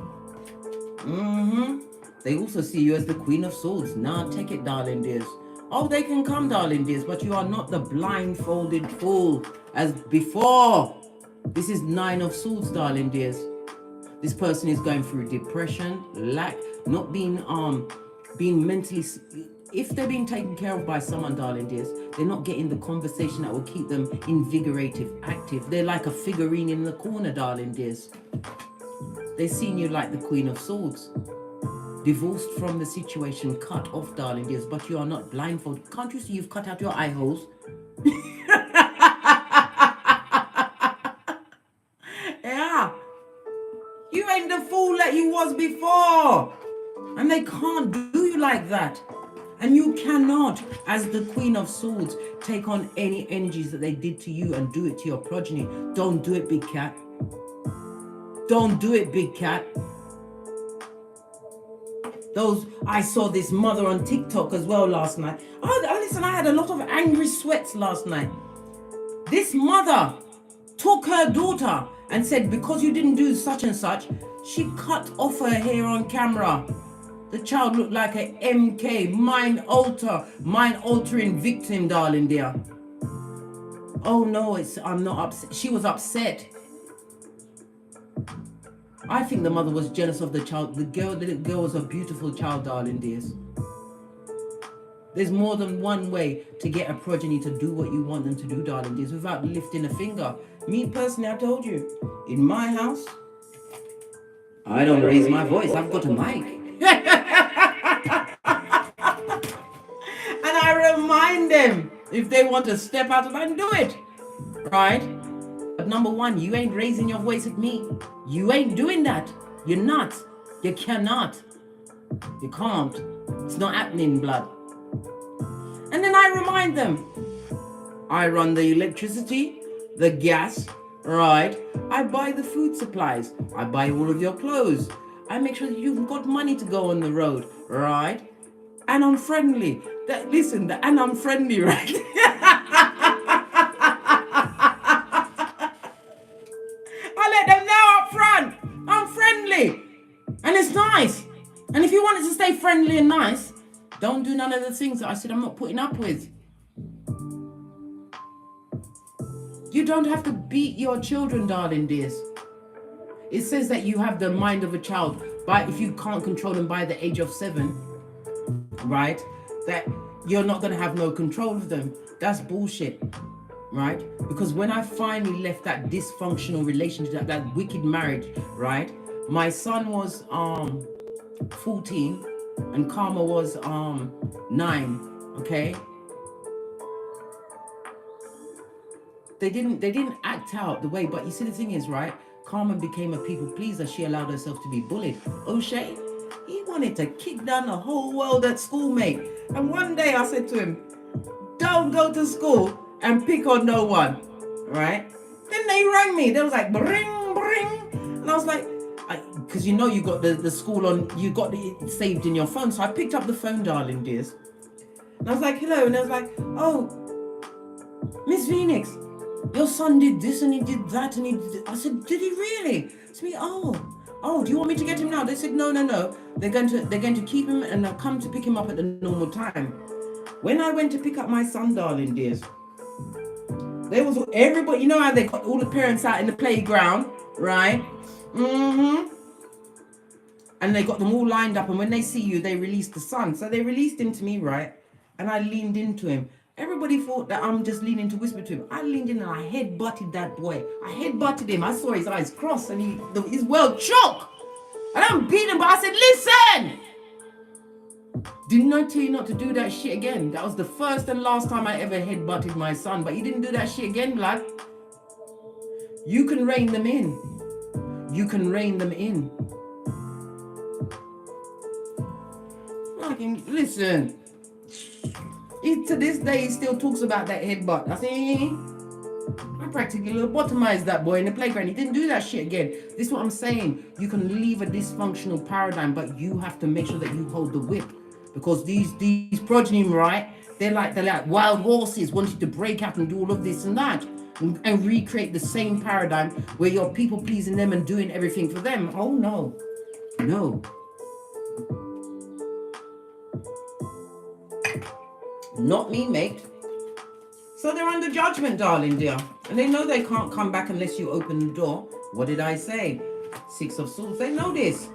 They also see you as the Queen of Swords. Now take it, darling dears. Oh, they can come, darling dears, but you are not the blindfolded fool as before. This is 9 of Swords, darling dears. This person is going through depression, lack, not being mentally. If they're being taken care of by someone, darling dears, they're not getting the conversation that will keep them invigorated, active. They're like a figurine in the corner, darling dears. They're seeing you like the Queen of Swords. Divorced from the situation, cut off, darling dears, but you are not blindfolded. Can't you see you've cut out your eye holes? Yeah. You ain't the fool that you was before. And they can't do you like that. And you cannot, as the Queen of Swords, take on any energies that they did to you and do it to your progeny. Don't do it, big cat. Don't do it, big cat. I saw this mother on TikTok as well last night. Oh, listen, I had a lot of angry sweats last night. This mother took her daughter and said, because you didn't do such and such, she cut off her hair on camera. The child looked like an MK, mind-altering victim, darling dear. Oh no, I'm not upset. She was upset. I think the mother was jealous of the child. The little girl was a beautiful child, darling dears. There's more than one way to get a progeny to do what you want them to do, darling dears, without lifting a finger. Me personally, I told you, in my house, I don't raise my voice. I've got a mic. And I remind them if they want to step out of that and do it, right? But number one, you ain't raising your voice at me. You ain't doing that. You're not. You cannot. You can't. It's not happening, blood. And then I remind them, I run the electricity, the gas, right? I buy the food supplies. I buy all of your clothes. I make sure that you've got money to go on the road, right? And I'm friendly. And I'm friendly, right? I let them know up front. I'm friendly. And it's nice. And if you want it to stay friendly and nice, don't do none of the things that I said I'm not putting up with. You don't have to beat your children, darling dears. It says that you have the mind of a child, but if you can't control them by the age of 7, right, that you're not going to have no control of them. That's bullshit. right? Because when I finally left that dysfunctional relationship, that wicked marriage, right? My son was 14 and Karma was 9, okay? They didn't act out the way, but you see the thing is, right? Carmen became a people pleaser. She allowed herself to be bullied. O'Shea, he wanted to kick down the whole world at school, mate. And one day I said to him, don't go to school and pick on no one, right? Then they rang me. They was like, bring, bring. And I was like, because you know you got the school on, you got it saved in your phone. So I picked up the phone, darling dears. And I was like, hello. And I was like, oh, Miss Phoenix, your son did this and he did that and he did. I said, did he really? It's me. Oh, do you want me to get him now? They said, no. They're going to keep him and I'll come to pick him up at the normal time. When I went to pick up my son, darling dears, there was everybody. You know how they got all the parents out in the playground, right? And they got them all lined up. And when they see you, they release the son. So they released him to me, right? And I leaned into him. Everybody thought that I'm just leaning to whisper to him. I leaned in and I head-butted that boy. I head-butted him. I saw his eyes cross and his world shook. And I'm beating him, but I said, listen! Didn't I tell you not to do that shit again? That was the first and last time I ever head-butted my son. But you didn't do that shit again, blood. You can rein them in. You can rein them in. Listen. To this day, he still talks about that headbutt. I practically lobotomized that boy in the playground. He didn't do that shit again. This is what I'm saying. You can leave a dysfunctional paradigm, but you have to make sure that you hold the whip. Because these progeny, right? They're like wild horses wanting to break out and do all of this and that. And recreate the same paradigm where you're people pleasing them and doing everything for them. Oh, no. No. Not me, mate. So they're under judgment, darling dear. And they know they can't come back unless you open the door. What did I say? 6 of Swords. They know this.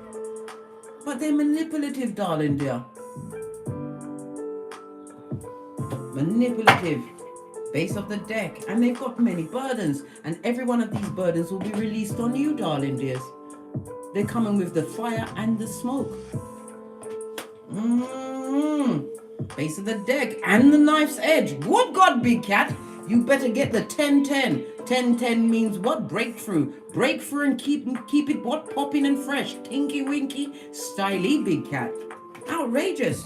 But they're manipulative, darling dear. Manipulative. Base of the deck. And they've got many burdens. And every one of these burdens will be released on you, darling dears. They're coming with the fire and the smoke. Base of the deck and the knife's edge. Good God, big cat. You better get the 10-10. 10-10 means what? Breakthrough. Breakthrough and keep it what? Popping and fresh. Tinky winky. Styly, big cat. Outrageous.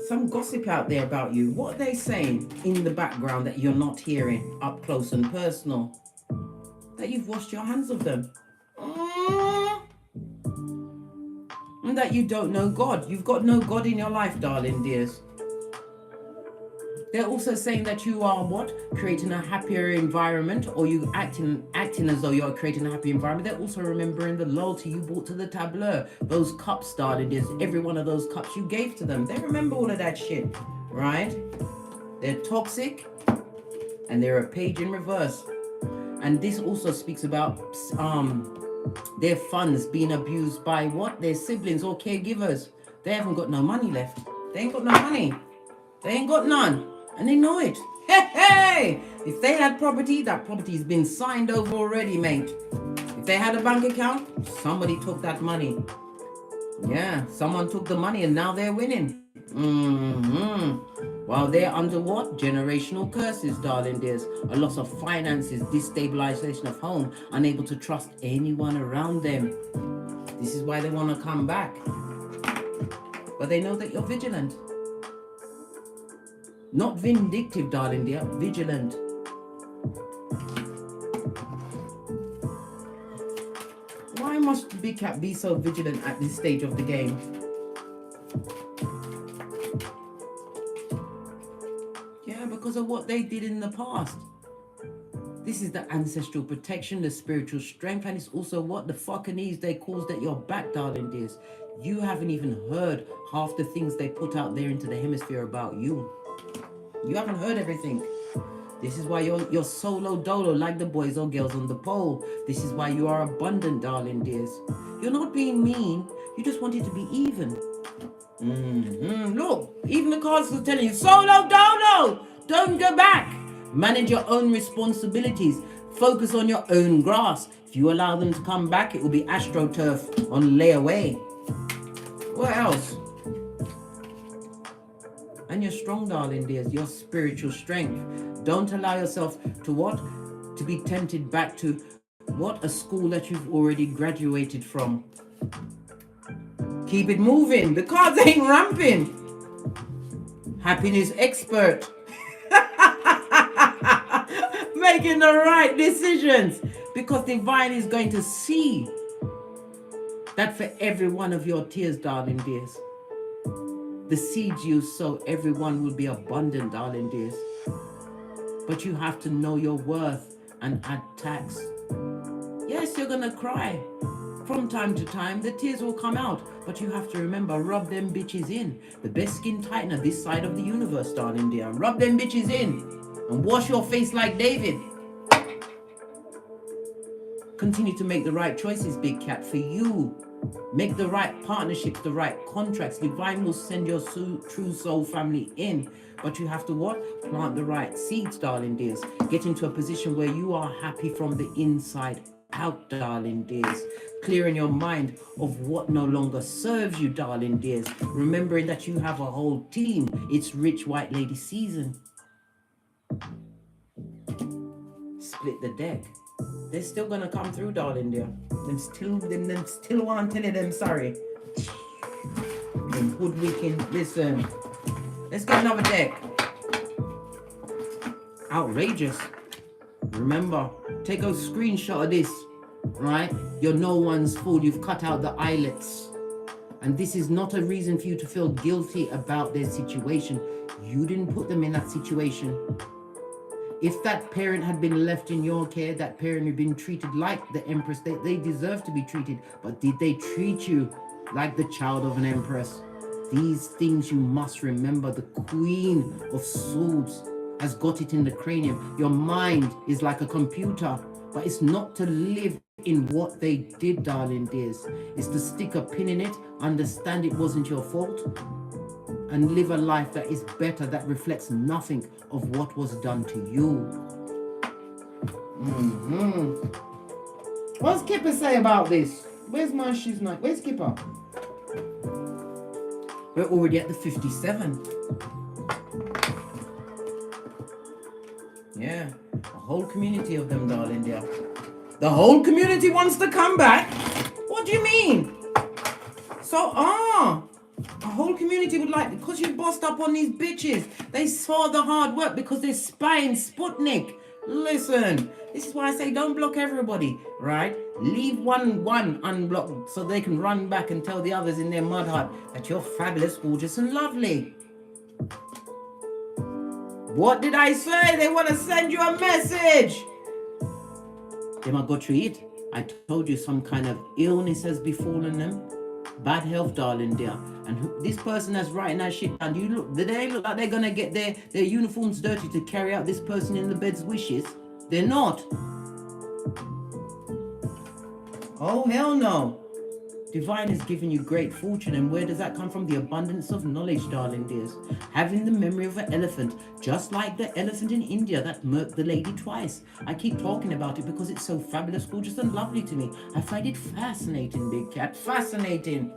Some gossip out there about you. What are they saying in the background that you're not hearing up close and personal? That you've washed your hands of them. And that you don't know God. You've got no God in your life, darling dears. They're also saying that you are what? Creating a happier environment, or you acting as though you're creating a happy environment. They're also remembering the loyalty you brought to the tableau. Those cups, darling dears. Every one of those cups you gave to them. They remember all of that shit, right? They're toxic and they're a page in reverse. And this also speaks about their funds being abused by what? Their siblings or caregivers. They haven't got no money left. They ain't got no money. They ain't got none. And they know it. Hey! If they had property, that property's been signed over already, mate. If they had a bank account, somebody took that money. Yeah, someone took the money and now they're winning. While they're under what? Generational curses, darling dears. A loss of finances, destabilization of home, unable to trust anyone around them. This is why they want to come back. But they know that you're vigilant. Not vindictive, darling dear, vigilant. Why must Big Cat be so vigilant at this stage of the game? Yeah, because of what they did in the past. This is the ancestral protection, the spiritual strength, and it's also what the fucking they caused at your back, darling dears. You haven't even heard half the things they put out there into the hemisphere about you. You haven't heard everything. This is why you're solo dolo like the boys or girls on the pole. This is why you are abundant, darling dears. You're not being mean. You just want it to be even. Look, even the cards are telling you, solo dolo. Don't go back. Manage your own responsibilities. Focus on your own grass. If you allow them to come back, it will be AstroTurf on layaway. What else? And you're strong, darling dears. Your spiritual strength. Don't allow yourself to what? To be tempted back to what? A school that you've already graduated from. Keep it moving. The cards ain't ramping. Happiness expert. Making the right decisions. Because divine is going to see that for every one of your tears, darling dears, the seeds you sow, everyone will be abundant, darling dears. But you have to know your worth and add tax. Yes, you're gonna cry. From time to time, the tears will come out. But you have to remember, rub them bitches in. The best skin tightener this side of the universe, darling dear. Rub them bitches in. And wash your face like David. Continue to make the right choices, big cat, for you. Make the right partnerships, the right contracts. Divine will send your true soul family in. But you have to what? Plant the right seeds, darling dears. Get into a position where you are happy from the inside out, darling dears. Clearing your mind of what no longer serves you, darling dears. Remembering that you have a whole team. It's rich white lady season. Split the deck. They're still gonna come through, darling dear. Them still want to tell them sorry. Them hoodwinking. Listen. Let's get another deck. Outrageous. Remember, take a screenshot of this, right? You're no one's fool. You've cut out the eyelets. And this is not a reason for you to feel guilty about their situation. You didn't put them in that situation. If that parent had been left in your care, that parent had been treated like the empress, they deserve to be treated. But did they treat you like the child of an empress? These things you must remember. The Queen of Swords has got it in the cranium. Your mind is like a computer, but it's not to live in what they did, darling dears. It's to stick a pin in it, understand it wasn't your fault, and live a life that is better, that reflects nothing of what was done to you. What's Kipper say about this? Where's my shoes night? Where's Kipper? We're already at the 57. Yeah, a whole community of them, darling dear. The whole community wants to come back? What do you mean? So, a whole community would like, because you bossed up on these bitches. They saw the hard work because they're spying Sputnik. Listen, this is why I say don't block everybody, right? Leave one unblocked so they can run back and tell the others in their mud hut that you're fabulous, gorgeous, and lovely. What did I say? They want to send you a message. They might go through it. I told you some kind of illness has befallen them. Bad health, darling dear. And this person that's writing that shit down, do they look like they're gonna get their uniforms dirty to carry out this person in the bed's wishes? They're not. Oh, hell no. Divine has given you great fortune, and where does that come from? The abundance of knowledge, darling dears. Having the memory of an elephant, just like the elephant in India that murked the lady twice. I keep talking about it because it's so fabulous, gorgeous, and lovely to me. I find it fascinating, big cat. Fascinating.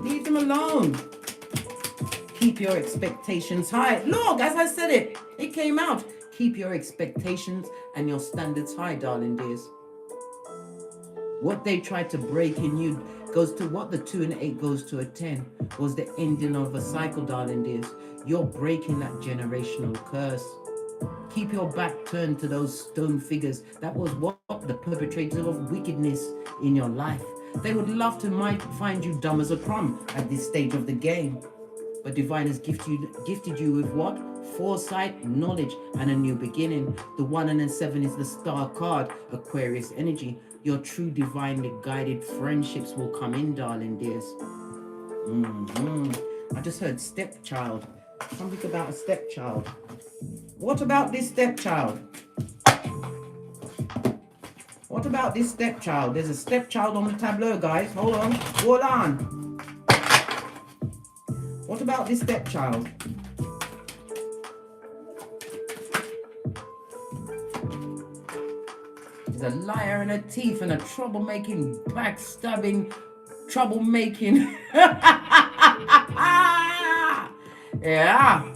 Leave them alone. Keep your expectations high. Look, as I said it came out. Keep your expectations and your standards high, darling dears. What they tried to break in you goes to what? The 2 and 8 goes to a 10. Was the ending of a cycle, darling dears. You're breaking that generational curse. Keep your back turned to those stone figures. That was what? The perpetrators of wickedness in your life. They would love to find you dumb as a crumb at this stage of the game. But Divine has gifted you with what? Foresight, knowledge, and a new beginning. The 1 and the 7 is the star card, Aquarius energy. Your true divinely guided friendships will come in, darling dears. I just heard stepchild. Something about a stepchild. What about this stepchild? What about this stepchild? There's a stepchild on the tableau, guys. Hold on. Hold on. What about this stepchild? She's a liar and a thief and a troublemaking, backstabbing, troublemaking. Yeah.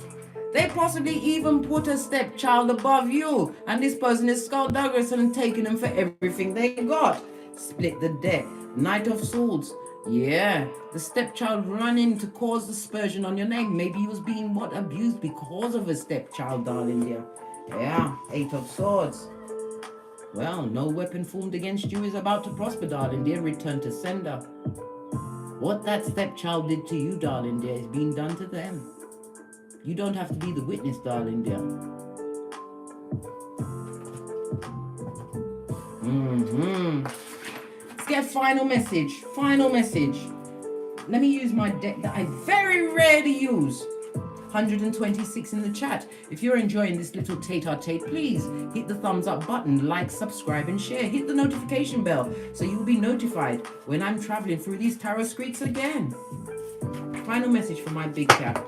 They possibly even put a stepchild above you, and this person is skullduggerous and taking them for everything they got. Split the deck. Knight of Swords. Yeah, the stepchild running to cause dispersion on your name. Maybe he was being abused because of a stepchild, darling dear. Yeah, Eight of Swords. Well, no weapon formed against you is about to prosper, darling dear. Return to sender. What that stepchild did to you, darling dear, is being done to them. You don't have to be the witness, darling dear. Let's get final message. Final message. Let me use my deck that I very rarely use. 126 in the chat. If you're enjoying this little tete-a-tete, please hit the thumbs up button, like, subscribe, and share. Hit the notification bell so you'll be notified when I'm traveling through these tarot streets again. Final message from my big cat.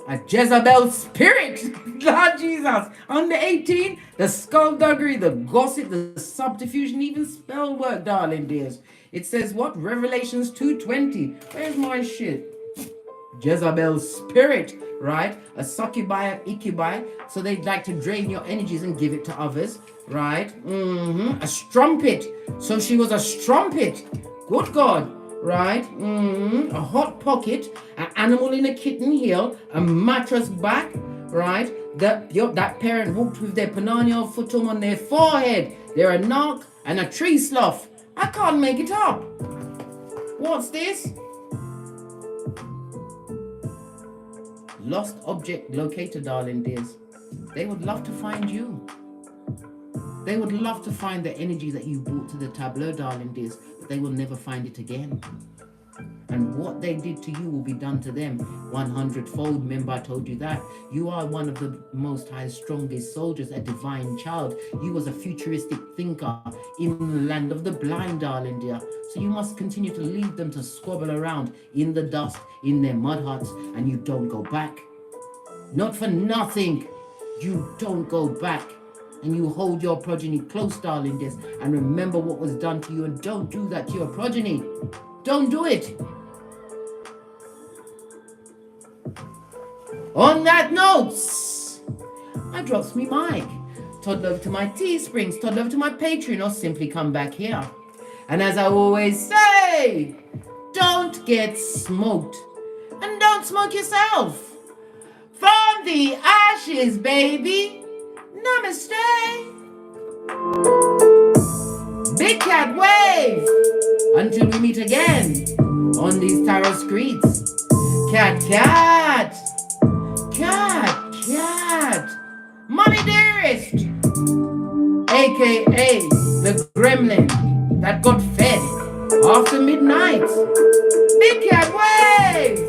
A Jezebel spirit, Lord Jesus. On the 18, the skullduggery, the gossip, the subterfuge, and even spell work, darling dears. It says what? Revelations 2:20. Where's my shit? Jezebel spirit, right? A succubi, an incubi. So they'd like to drain your energies and give it to others, right? A strumpet. So she was a strumpet. Good God. Right, a hot pocket, an animal in a kitten heel, a mattress back, right? That parent walked with their pananial futum on their forehead. They're a narc and a tree sloth. I can't make it up. What's this? Lost object locator, darling dears. They would love to find you. They would love to find the energy that you brought to the tableau, darling dears, but they will never find it again. And what they did to you will be done to them 100-fold. Remember, I told you that. You are one of the most high, strongest soldiers, a divine child. You was a futuristic thinker in the land of the blind, darling dear. So you must continue to leave them to squabble around in the dust, in their mud huts, and you don't go back. Not for nothing. You don't go back. And you hold your progeny close, darling dears, and remember what was done to you, and don't do that to your progeny. Don't do it. On that note, I drops me mic. Toddle over to my Teesprings, toddle over to my Patreon, or simply come back here. And as I always say, don't get smoked, and don't smoke yourself. From the ashes, baby. Namaste. Big cat wave. Until we meet again on these tarot streets. Cat, cat. Cat, cat. Mommy Dearest. AKA the Gremlin that got fed after midnight. Big cat wave.